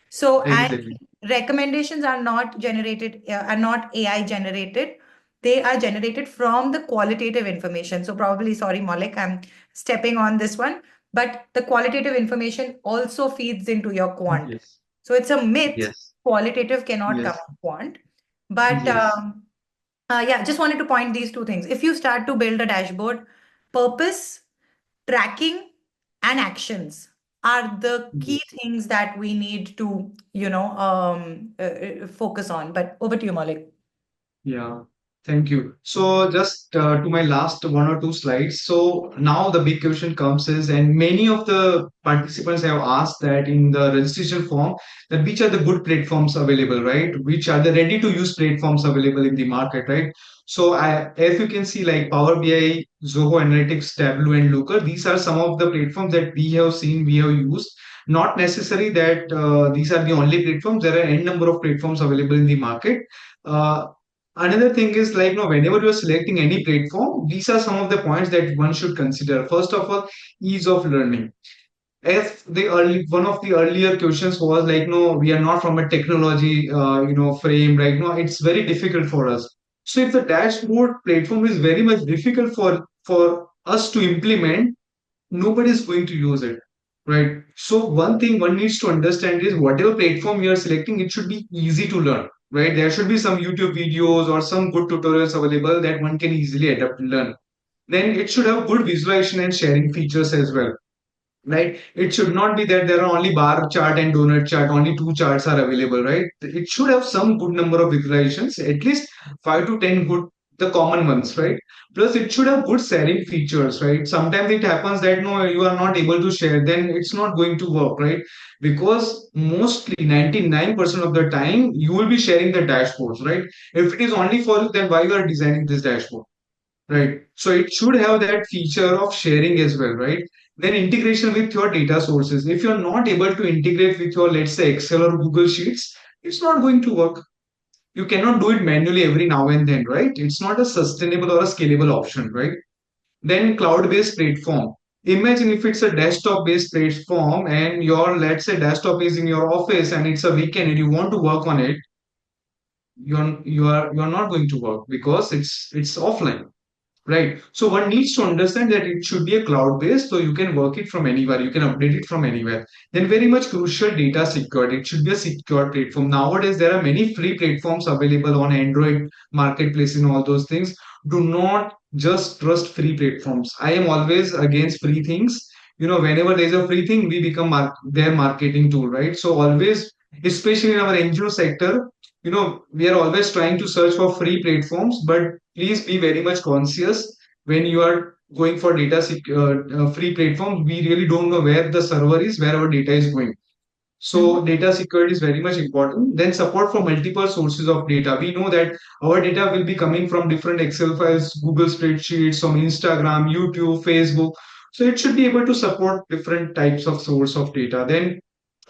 So, and Exactly. recommendations are not generated, are not AI generated. They are generated from the qualitative information. So, probably, sorry, Maulik, I'm stepping on this one, but the qualitative information also feeds into your quant. Yes. So, it's a myth. Yes. Qualitative cannot come Yes. from quant. But Yes. yeah, just wanted to point these two things. If you start to build a dashboard, purpose, tracking, and actions are the key Yes. things that we need to, focus on. But over to you, Maulik. Yeah. Thank you. So just to my last one or two slides. So now the big question comes is, and many of the participants have asked that in the registration form, that which are the good platforms available, right? Which are the ready to use platforms available in the market, right? So as you can see, like Power BI, Zoho Analytics, Tableau, and Looker, these are some of the platforms that we have seen, we have used. Not necessary that these are the only platforms. There are n number of platforms available in the market. Uh, Another thing is like, whenever you're selecting any platform, these are some of the points that one should consider. First of all, ease of learning. As the early one of the earlier questions was like, no, we are not from a technology, frame, right? No, it's very difficult for us. So if the dashboard platform is very much difficult for us to implement, nobody is going to use it, right? So one thing one needs to understand is whatever platform you are selecting, it should be easy to learn, right? There should be some YouTube videos or some good tutorials available that one can easily adapt and learn. Then it should have good visualization and sharing features as well, right? It should not be that there are only bar chart and donut chart, only two charts are available, right? It should have some good number of visualizations, at least 5 to 10 good, the common ones, right? Plus, it should have good sharing features, right? Sometimes it happens that no, you are not able to share, then it's not going to work, right? Because mostly 99% of the time you will be sharing the dashboards, right? If it is only for you, then why you are designing this dashboard? Right. So it should have that feature of sharing as well, right? Then integration with your data sources. If you're not able to integrate with your, let's say, Excel or Google Sheets, it's not going to work. You cannot do it manually every now and then, right? It's not a sustainable or a scalable option, right? Then cloud-based platform. Imagine if it's a desktop-based platform and your, let's say, desktop is in your office and it's a weekend and you want to work on it, you're not going to work because it's offline. Right. So one needs to understand that it should be a cloud based, so you can work it from anywhere, you can update it from anywhere. Then very much crucial, data security. It should be a secure platform. Nowadays, there are many free platforms available on Android marketplace and all those things. Do not just trust free platforms. I am always against free things. Whenever there's a free thing, we become their marketing tool, right? So always, especially in our NGO sector, we are always trying to search for free platforms, but please be very much conscious when you are going for free platform. We really don't know where the server is, where our data is going. So data security is very much important. Then support for multiple sources of data. We know that our data will be coming from different Excel files, Google spreadsheets, from Instagram, YouTube, Facebook. So it should be able to support different types of source of data. Then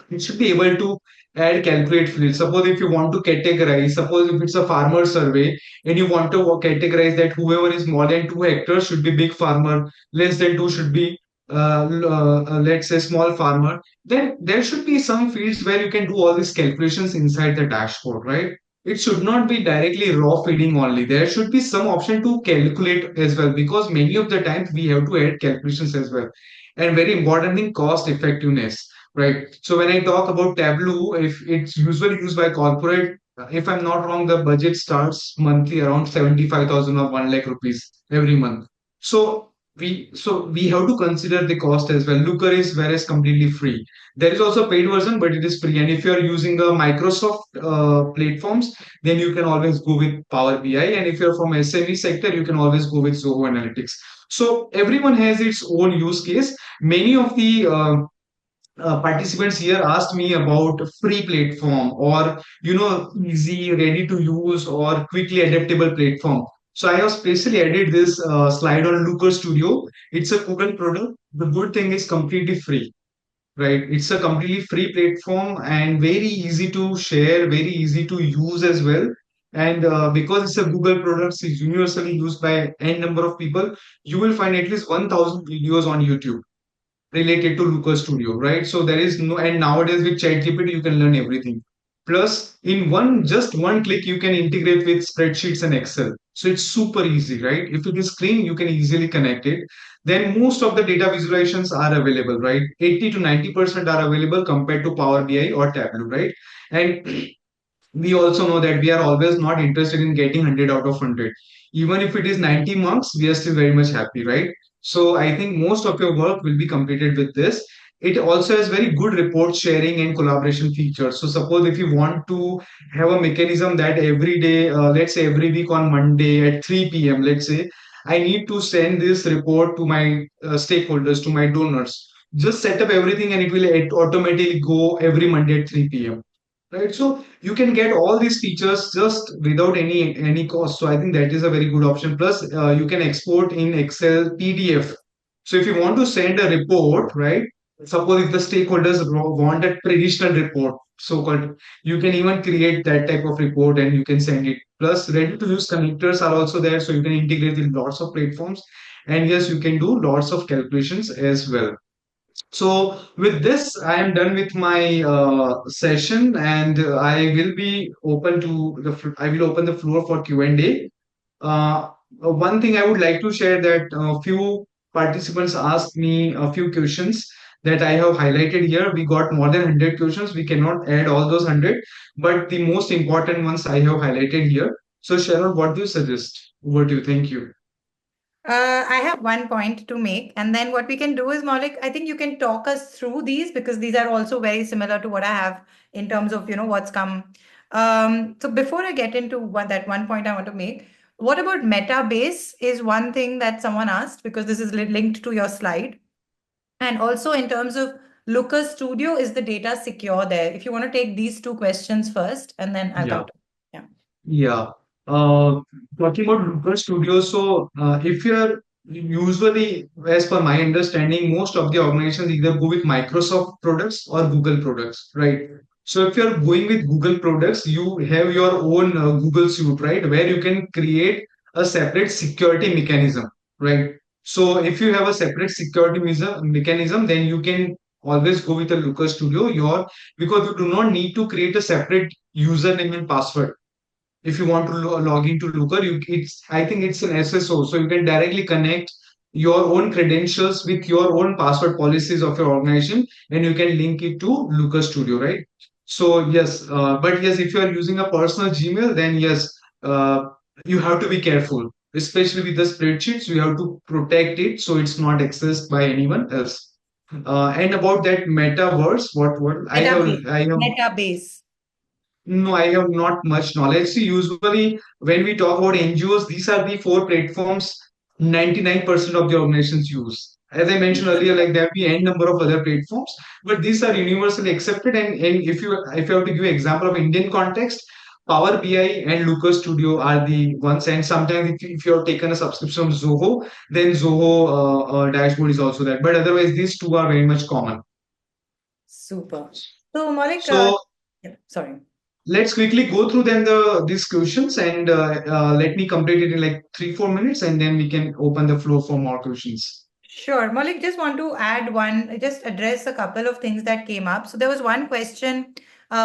it should be able to add calculate fields. Suppose if you want to categorize, suppose if it's a farmer survey and you want to categorize that whoever is more than 2 hectares should be big farmer, less than two should be let's say small farmer, then there should be some fields where you can do all these calculations inside the dashboard, right? It should not be directly raw feeding only. There should be some option to calculate as well, because many of the times we have to add calculations as well. And very important thing, cost effectiveness. Right. So when I talk about Tableau, if it's usually used by corporate, if I'm not wrong, the budget starts monthly around 75,000 or 1 lakh rupees every month. So we have to consider the cost as well. Looker is whereas completely free. There is also a paid version, but it is free. And if you are using the Microsoft platforms, then you can always go with Power BI. And if you're from SME sector, you can always go with Zoho Analytics. So everyone has its own use case. Many of the participants here asked me about free platform or easy ready to use or quickly adaptable platform. So I have specially added this slide on Looker Studio. It's a Google product. The good thing is completely free, right? It's a completely free platform and very easy to share, very easy to use as well. And because it's a Google product, it's universally used by n number of people. You will find at least 1,000 videos on YouTube related to Looker Studio, right? So there is no, and nowadays with ChatGPT, you can learn everything. Plus, in just one click, you can integrate with spreadsheets and Excel. So it's super easy, right? If it is clean, you can easily connect it. Then most of the data visualizations are available, right? 80 to 90% are available compared to Power BI or Tableau, right? And we also know that we are always not interested in getting 100 out of 100. Even if it is 90 marks, we are still very much happy, right? So I think most of your work will be completed with this. it also has very good report sharing and collaboration features. So suppose if you want to have a mechanism that every day, let's say every week on Monday at 3 p.m., let's say, I need to send this report to my stakeholders, to my donors. Just set up everything and it automatically go every Monday at 3 p.m. Right? So you can get all these features just without any cost. So I think that is a very good option. Plus, you can export in Excel PDF. So if you want to send a report, right? Suppose if the stakeholders want a traditional report, so-called, you can even create that type of report and you can send it. Plus, ready-to-use connectors are also there, so you can integrate with lots of platforms. And yes, you can do lots of calculations as well. So with this, I am done with my session, and I will be open to I will open the floor for Q&A. One thing I would like to share that a few participants asked me a few questions that I have highlighted here. We got more than 100 questions. We cannot add all those 100, but the most important ones I have highlighted here. So Sharon, what do you suggest? What do you think you? I have one point to make, and then what we can do is, Maulik, I think you can talk us through these because these are also very similar to what I have in terms of, what's come. So before I get into that one point I want to make, what about Metabase is one thing that someone asked because this is linked to your slide. And also in terms of Looker Studio, is the data secure there? If you want to take these two questions first, and then I'll come Yeah. to. Yeah. Yeah. Uh, Talking about Looker Studio, so if you're usually, as per my understanding, most of the organizations either go with Microsoft products or Google products, right? So if you're going with Google products, you have your own Google suite, right? Where you can create a separate security mechanism, right? So if you have a separate security mechanism, then you can always go with a Looker Studio, because you do not need to create a separate username and password. If you want to log into Looker, it's I think it's an SSO, so you can directly connect your own credentials with your own password policies of your organization, and you can link it to Looker Studio, right? So yes, but yes, if you are using a personal Gmail, then yes, you have to be careful, especially with the spreadsheets. You have to protect it so it's not accessed by anyone else. And about that metaverse, what Metabase. I have Metabase. no, I have not much knowledge. See, usually when we talk about NGOs, these are the four platforms 99% of the organizations use. As I mentioned earlier, like there will be n number of other platforms, but these are universally accepted. And if you have to give an example of Indian context, Power BI and Looker Studio are the ones. And sometimes if you have taken a subscription of Zoho, then Zoho dashboard is also there. But otherwise, these two are very much common. Super. So, Maulik, So yeah, sorry. let's quickly go through then these questions, and let me complete it in like 3 4 minutes, and then we can open the floor for more questions. Sure. Maulik, just want to add one, just address a couple of things that came up. So there was one question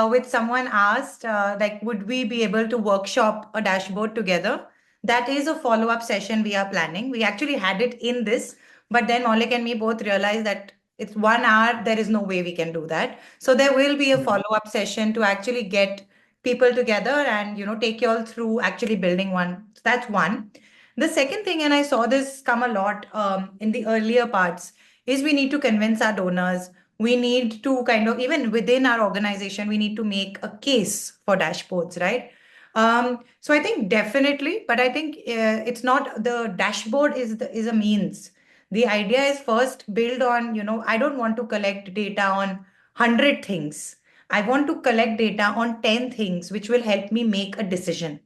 which someone asked, like, would we be able to workshop a dashboard together? That is a follow-up session we are planning. We actually had it in this, but then Maulik and me both realized that it's 1 hour, there is no way we can do that. So there will be a Yeah. follow-up session to actually get people together and, take you all through actually building one. So that's one. The second thing, and I saw this come a lot in the earlier parts, is we need to convince our donors. We need to kind of, even within our organization, we need to make a case for dashboards, right? So I think definitely, but I think it's not the dashboard is a means. The idea is first build on, I don't want to collect data on 100 things. I want to collect data on 10 things, which will help me make a decision.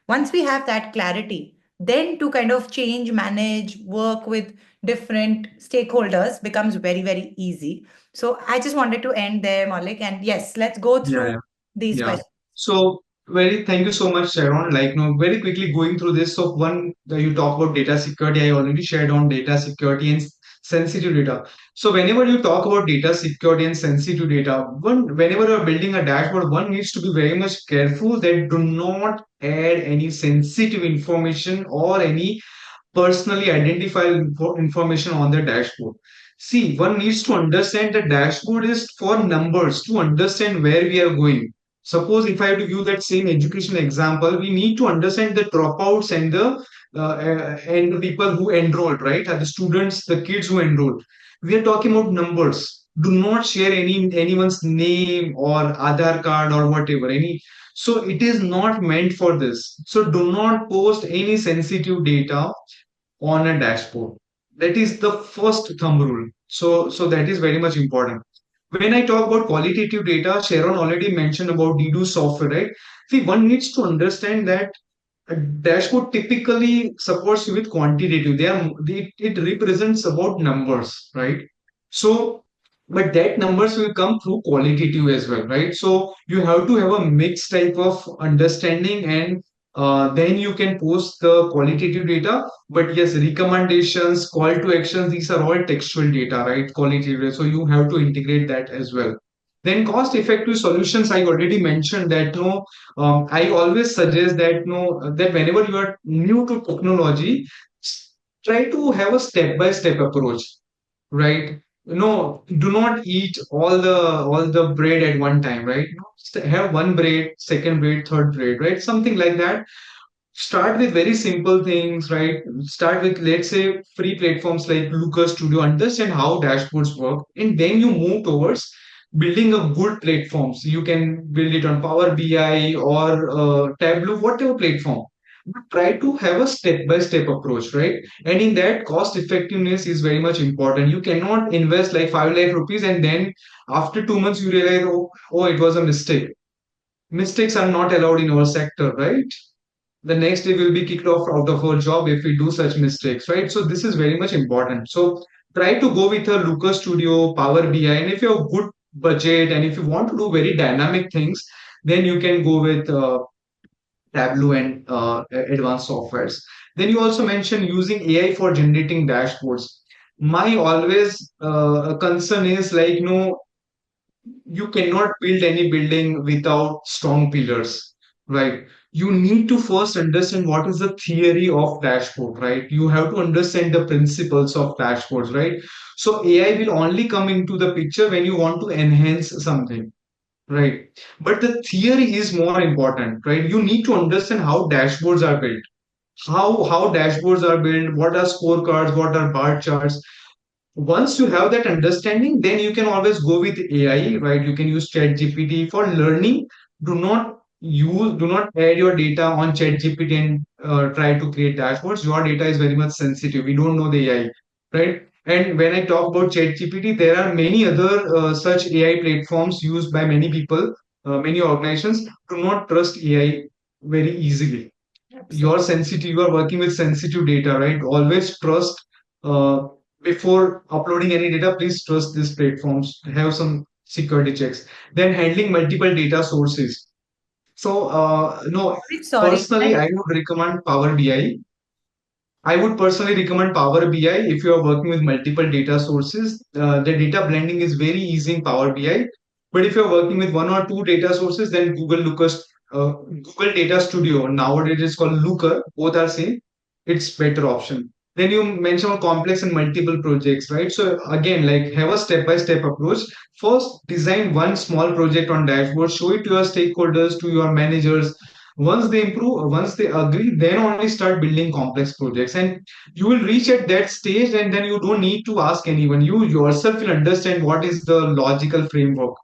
Once we have that clarity, then to kind of change, manage, work with different stakeholders becomes very, very easy. So I just wanted to end there, Malik. And yes, let's go through Yeah. these Yeah. questions. So very thank you so much, Sharon. Like, very quickly going through this. So one, you talk about data security. I already shared on data security and sensitive data. So whenever you talk about data security and sensitive data, whenever you're building a dashboard, one needs to be very much careful that do not add any sensitive information or any personally identifiable information on the dashboard. See, one needs to understand the dashboard is for numbers to understand where we are going. Suppose if I have to give that same education example, we need to understand the dropouts and the people who enrolled, right? The students, the kids who enrolled. We are talking about numbers. Do not share anyone's name or Aadhaar card or whatever. So it is not meant for this. So do not post any sensitive data on a dashboard. That is the first thumb rule. So that is very much important. When I talk about qualitative data, Sharon already mentioned about DDoS software, right? See, one needs to understand that a dashboard typically supports you with quantitative. It represents about numbers, right? So, but that numbers will come through qualitative as well, right? So you have to have a mixed type of understanding, and then you can post the qualitative data. But yes, recommendations, call to actions, these are all textual data, right? Qualitative. So you have to integrate that as well. Then cost effective solutions, I already mentioned that no, I always suggest that no, that whenever you are new to technology, try to have a step by step approach, right? No, do not eat all the bread at one time, right? Have one bread, second bread, third bread, right? Something like that. Start with very simple things, right? Start with, let's say, free platforms like Looker Studio, understand how dashboards work, and then you move towards building a good platforms. You can build it on Power BI or Tableau, whatever platform. But try to have a step by step approach, right? And in that, cost effectiveness is very much important. You cannot invest like 5 lakh rupees and then after 2 months you realize, oh, it was a mistake. Mistakes are not allowed in our sector, right? The next day will be kicked off out of our job if we do such mistakes, right? So this is very much important. So try to go with a Looker Studio, Power BI, and if you have good budget and if you want to do very dynamic things, then you can go with Tableau and advanced softwares. Then you also mentioned using AI for generating dashboards. My always concern is like, you cannot build any building without strong pillars, right? You need to first understand what is the theory of dashboard, right? You have to understand the principles of dashboards, right? So AI will only come into the picture when you want to enhance something, right? But the theory is more important, right? You need to understand how dashboards are built, how dashboards are built, what are scorecards, what are bar charts. Once you have that understanding, then you can always go with AI, right? You can use ChatGPT for learning. Do not add your data on ChatGPT and try to create dashboards. Your data is very much sensitive. We don't know the AI, right? And when I talk about ChatGPT, there are many other such AI platforms used by many people, many organizations. Do not trust AI very easily. You're Absolutely. sensitive, you are working with sensitive data, right? Always trust, uh, before uploading any data, please trust these platforms, have some security checks. Then handling multiple data sources. So no, Sorry, can personally I? I would recommend Power BI. I would personally recommend Power BI if you are working with multiple data sources. The data blending is very easy in Power BI. But if you're working with one or two data sources, then Google Data Studio, nowadays it's called Looker, both are same. It's better option. Then you mentioned about complex and multiple projects, right? So again, like have a step-by-step approach. First, design one small project on dashboard, show it to your stakeholders, to your managers. Once they agree, then only start building complex projects. And you will reach at that stage, and then you don't need to ask anyone. You yourself will understand what is the logical framework.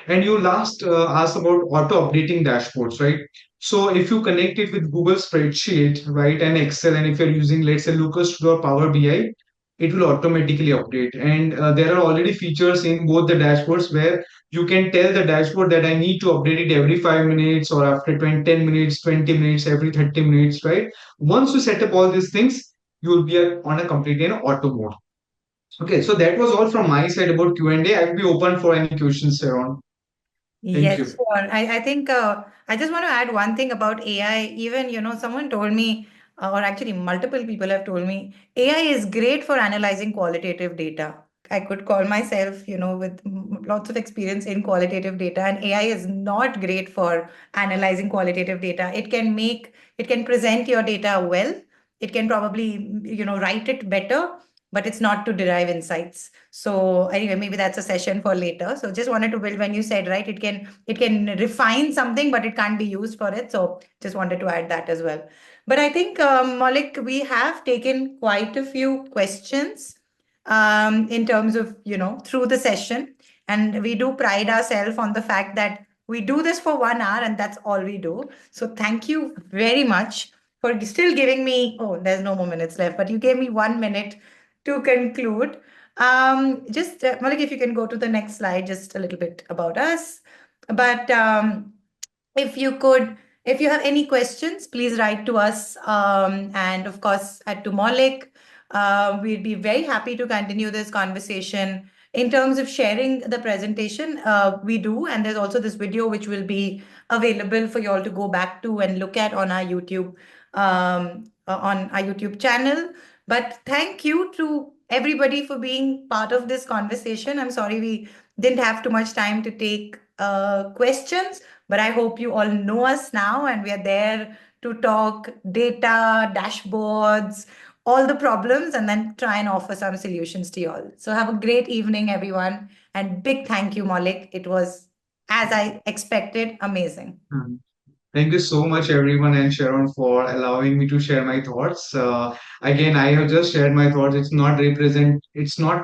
And you last asked about auto updating dashboards, right? So if you connect it with Google Spreadsheet, right, and Excel, and if you're using, let's say, Looker Studio or Power BI, it will automatically update. And there are already features in both the dashboards where you can tell the dashboard that I need to update it every 5 minutes or after 20, 10 minutes, 20 minutes, every 30 minutes, right? Once you set up all these things, you will be on a completely in auto mode. Okay, so that was all from my side about Q&A. I will be open for any questions, Sharon. Thank Yes, you. sure. I think I just want to add one thing about AI. Even, someone told me, or actually multiple people have told me, AI is great for analyzing qualitative data. I could call myself, with lots of experience in qualitative data, and AI is not great for analyzing qualitative data. It can present your data well. It can probably, write it better, but it's not to derive insights. So anyway, maybe that's a session for later. So just wanted to build when you said, right, it can refine something, but it can't be used for it. So just wanted to add that as well. But I think, Maulik, we have taken quite a few questions in terms of, through the session. And we do pride ourselves on the fact that we do this for 1 hour and that's all we do. So thank you very much for still giving me, oh, there's no more minutes left, but you gave me 1 minute to conclude. Just, Malik, if you can go to the next slide, just a little bit about us. But if you could, if you have any questions, please write to us. And of course, at to Maulik, we'd be very happy to continue this conversation. In terms of sharing the presentation, we do. And there's also this video which will be available for you all to go back to and look at on our YouTube channel. But thank you to everybody for being part of this conversation. I'm sorry we didn't have too much time to take questions, but I hope you all know us now and we are there to talk data, dashboards, all the problems, and then try and offer some solutions to you all. So have a great evening, everyone. And big thank you, Maulik. It was, as I expected, amazing. Mhm. Thank you so much, everyone, and Sharon, for allowing me to share my thoughts. Again, I have just shared my thoughts. It's not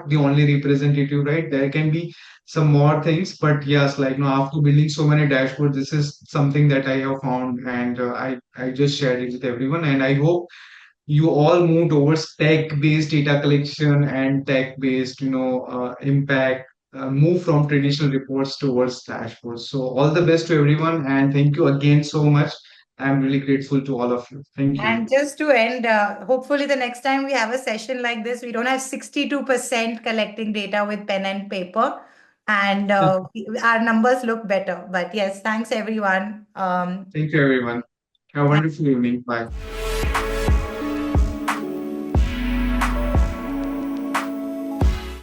the only representative, right? There can be some more things, but yes, like after building so many dashboards, this is something that I have found, and I just shared it with everyone. And I hope you all move towards tech-based data collection and tech-based, impact, move from traditional reports towards dashboards. So all the best to everyone, and thank you again so much. I'm really grateful to all of you. Thank you. And just to end, hopefully the next time we have a session like this, we don't have 62% collecting data with pen and paper, and our numbers look better. But yes, thanks everyone. Thank you, everyone. Have a Thank wonderful evening. Bye.